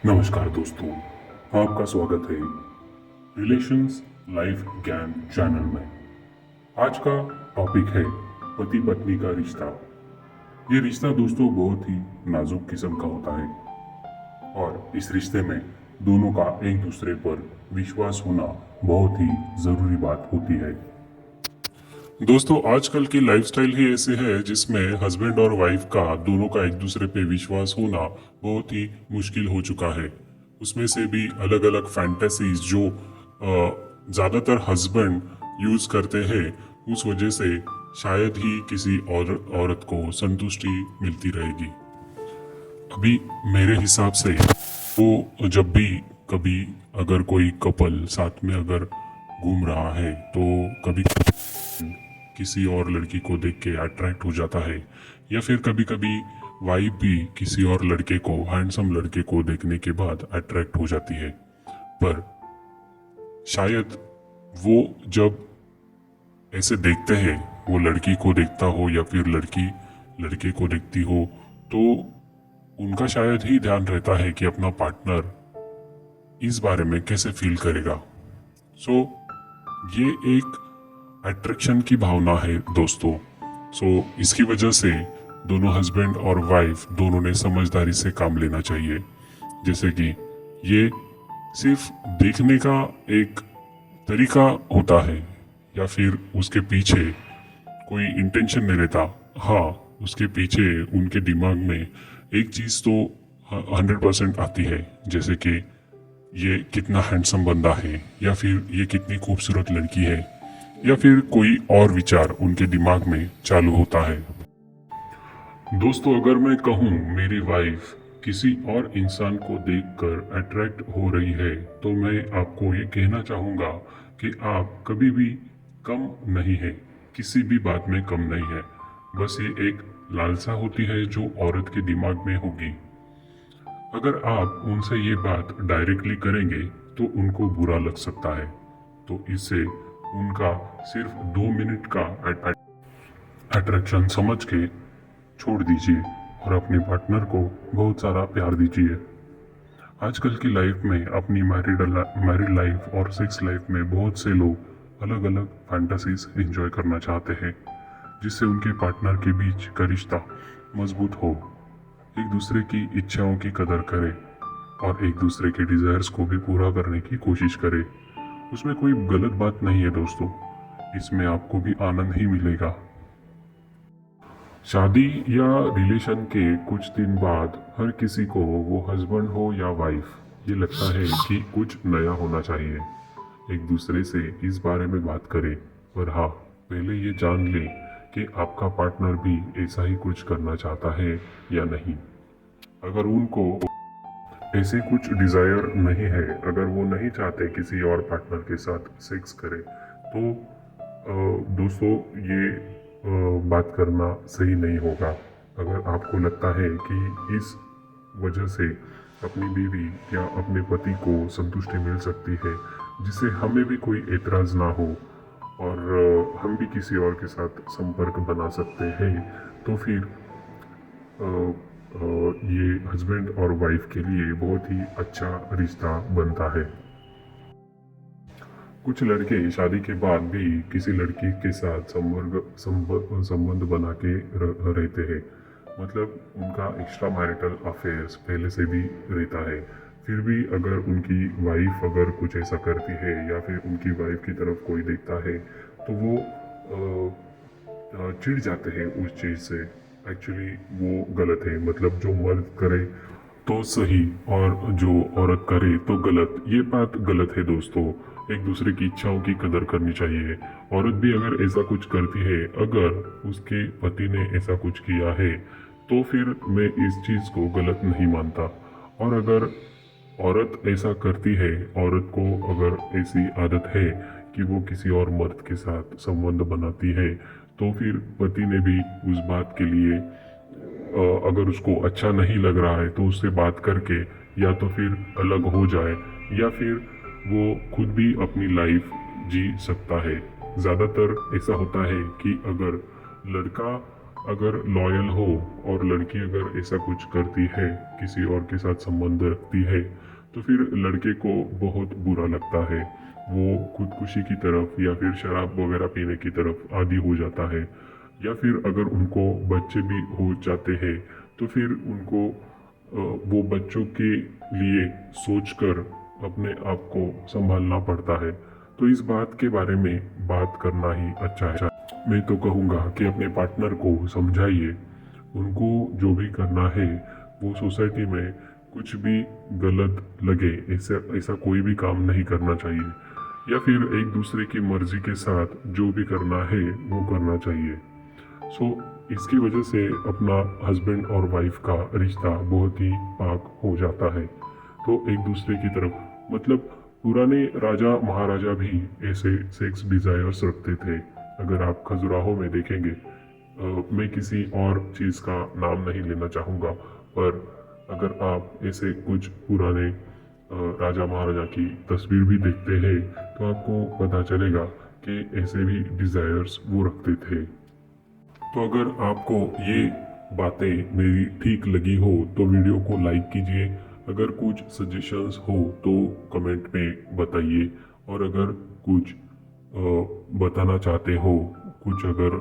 नमस्कार दोस्तों, आपका स्वागत है रिलेशंस लाइफ ज्ञान चैनल में। आज का टॉपिक है पति पत्नी का रिश्ता। ये रिश्ता दोस्तों बहुत ही नाजुक किस्म का होता है और इस रिश्ते में दोनों का एक दूसरे पर विश्वास होना बहुत ही ज़रूरी बात होती है। दोस्तों, आजकल की लाइफस्टाइल ही ऐसे है जिसमें हस्बैंड और वाइफ का दोनों का एक दूसरे पे विश्वास होना बहुत ही मुश्किल हो चुका है। उसमें से भी अलग अलग फैंटेसीज जो ज़्यादातर हस्बैंड यूज़ करते हैं, उस वजह से शायद ही किसी औरत को संतुष्टि मिलती रहेगी। अभी मेरे हिसाब से वो जब भी कभी अगर कोई कपल साथ में अगर घूम रहा है तो कभी किसी और लड़की को देख के अट्रैक्ट हो जाता है, या फिर कभी कभी वाइफ भी किसी और लड़के को, हैंडसम लड़के को देखने के बाद अट्रैक्ट हो जाती है। पर शायद वो जब ऐसे देखते हैं, वो लड़की को देखता हो या फिर लड़की लड़के को देखती हो, तो उनका शायद ही ध्यान रहता है कि अपना पार्टनर इस बारे में कैसे फील करेगा। सो ये एक अट्रैक्शन की भावना है दोस्तों। इसकी वजह से दोनों हस्बैंड और वाइफ दोनों ने समझदारी से काम लेना चाहिए। जैसे कि ये सिर्फ देखने का एक तरीका होता है या फिर उसके पीछे कोई इंटेंशन नहीं रहता। हाँ, उसके पीछे उनके दिमाग में एक चीज़ तो 100% आती है, जैसे कि ये कितना हैंडसम बंदा है, या फिर ये कितनी खूबसूरत लड़की है, या फिर कोई और विचार उनके दिमाग में चालू होता है। दोस्तों, अगर मैं कहूँ मेरी वाइफ किसी और इंसान को देखकर अट्रैक्ट हो रही है, तो मैं आपको ये कहना चाहूँगा कि आप कभी भी कम नहीं है, किसी भी बात में कम नहीं है। बस ये एक लालसा होती है जो औरत के दिमाग में होगी। अगर आप उनसे ये बात डायरेक्टली करेंगे तो उनको बुरा लग सकता है, तो इससे उनका सिर्फ 2 मिनट का अट्रैक्शन समझ के छोड़ दीजिए और अपने पार्टनर को बहुत सारा प्यार दीजिए। आजकल की लाइफ में, अपनी मैरिड लाइफ और सेक्स लाइफ में बहुत से लोग अलग अलग फैंटासीज एंजॉय करना चाहते हैं, जिससे उनके पार्टनर के बीच का रिश्ता मजबूत हो, एक दूसरे की इच्छाओं की कदर करे और एक दूसरे के डिजायर्स को भी पूरा करने की कोशिश करे। उसमें कोई गलत बात नहीं है दोस्तों, इसमें आपको भी आनंद ही मिलेगा। शादी या रिलेशन के कुछ दिन बाद हर किसी को, वो हस्बैंड हो या वाइफ, ये लगता है कि कुछ नया होना चाहिए। एक दूसरे से इस बारे में बात करें, पर हाँ, पहले ये जान लें कि आपका पार्टनर भी ऐसा ही कुछ करना चाहता है या नहीं। अगर उनको ऐसे कुछ डिज़ायर नहीं है, अगर वो नहीं चाहते किसी और पार्टनर के साथ सेक्स करे, तो दोस्तों ये बात करना सही नहीं होगा। अगर आपको लगता है कि इस वजह से अपनी बीवी या अपने पति को संतुष्टि मिल सकती है, जिससे हमें भी कोई एतराज़ ना हो और हम भी किसी और के साथ संपर्क बना सकते हैं, तो फिर ये हस्बैंड और वाइफ के लिए बहुत ही अच्छा रिश्ता बनता है। कुछ लड़के शादी के बाद भी किसी लड़की के साथ संबंध बना के रहते हैं, मतलब उनका एक्स्ट्रा मैरिटल अफेयर्स पहले से भी रहता है। फिर भी अगर उनकी वाइफ अगर कुछ ऐसा करती है या फिर उनकी वाइफ की तरफ कोई देखता है, तो वो चिढ़ जाते हैं उस चीज़ से। एक्चुअली वो गलत है, मतलब जो मर्द करे तो सही और जो औरत करे तो गलत। ये बात गलत है दोस्तों। एक दूसरे की इच्छाओं की कदर करनी चाहिए। औरत भी अगर ऐसा कुछ करती है, अगर उसके पति ने ऐसा कुछ किया है, तो फिर मैं इस चीज़ को गलत नहीं मानता। और अगर औरत ऐसा करती है, औरत को अगर ऐसी आदत है कि वो किसी और मर्द के साथ संबंध बनाती है, तो फिर पति ने भी उस बात के लिए अगर उसको अच्छा नहीं लग रहा है तो उससे बात करके या तो फिर अलग हो जाए, या फिर वो खुद भी अपनी लाइफ जी सकता है। ज़्यादातर ऐसा होता है कि अगर लड़का अगर लॉयल हो और लड़की अगर ऐसा कुछ करती है, किसी और के साथ संबंध रखती है, तो फिर लड़के को बहुत बुरा लगता है। वो खुदकुशी की तरफ या फिर शराब वगैरह पीने की तरफ आदी हो जाता है। या फिर अगर उनको बच्चे भी हो जाते हैं तो फिर उनको वो बच्चों के लिए सोचकर अपने आप को संभालना पड़ता है। तो इस बात के बारे में बात करना ही अच्छा है। मैं तो कहूँगा कि अपने पार्टनर को समझाइए, उनको जो भी करना है वो सोसाइटी में कुछ भी गलत लगे ऐसा ऐसा कोई भी काम नहीं करना चाहिए, या फिर एक दूसरे की मर्जी के साथ जो भी करना है वो करना चाहिए। सो इसकी वजह से अपना हस्बैंड और वाइफ का रिश्ता बहुत ही पाक हो जाता है। तो एक दूसरे की तरफ मतलब पुराने राजा महाराजा भी ऐसे सेक्स डिजायर्स रखते थे। अगर आप खजुराहो में देखेंगे, मैं किसी और चीज़ का नाम नहीं लेना चाहूँगा, पर अगर आप ऐसे कुछ पुराने राजा महाराजा की तस्वीर भी देखते हैं तो आपको पता चलेगा कि ऐसे भी डिजायर्स वो रखते थे। तो अगर आपको ये बातें मेरी ठीक लगी हो तो वीडियो को लाइक कीजिए। अगर कुछ सजेशंस हो तो कमेंट में बताइए, और अगर कुछ बताना चाहते हो, कुछ अगर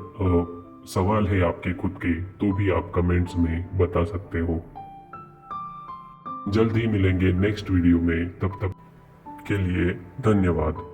सवाल है आपके खुद के, तो भी आप कमेंट्स में बता सकते हो। जल्द ही मिलेंगे नेक्स्ट वीडियो में, तब तक के लिए धन्यवाद।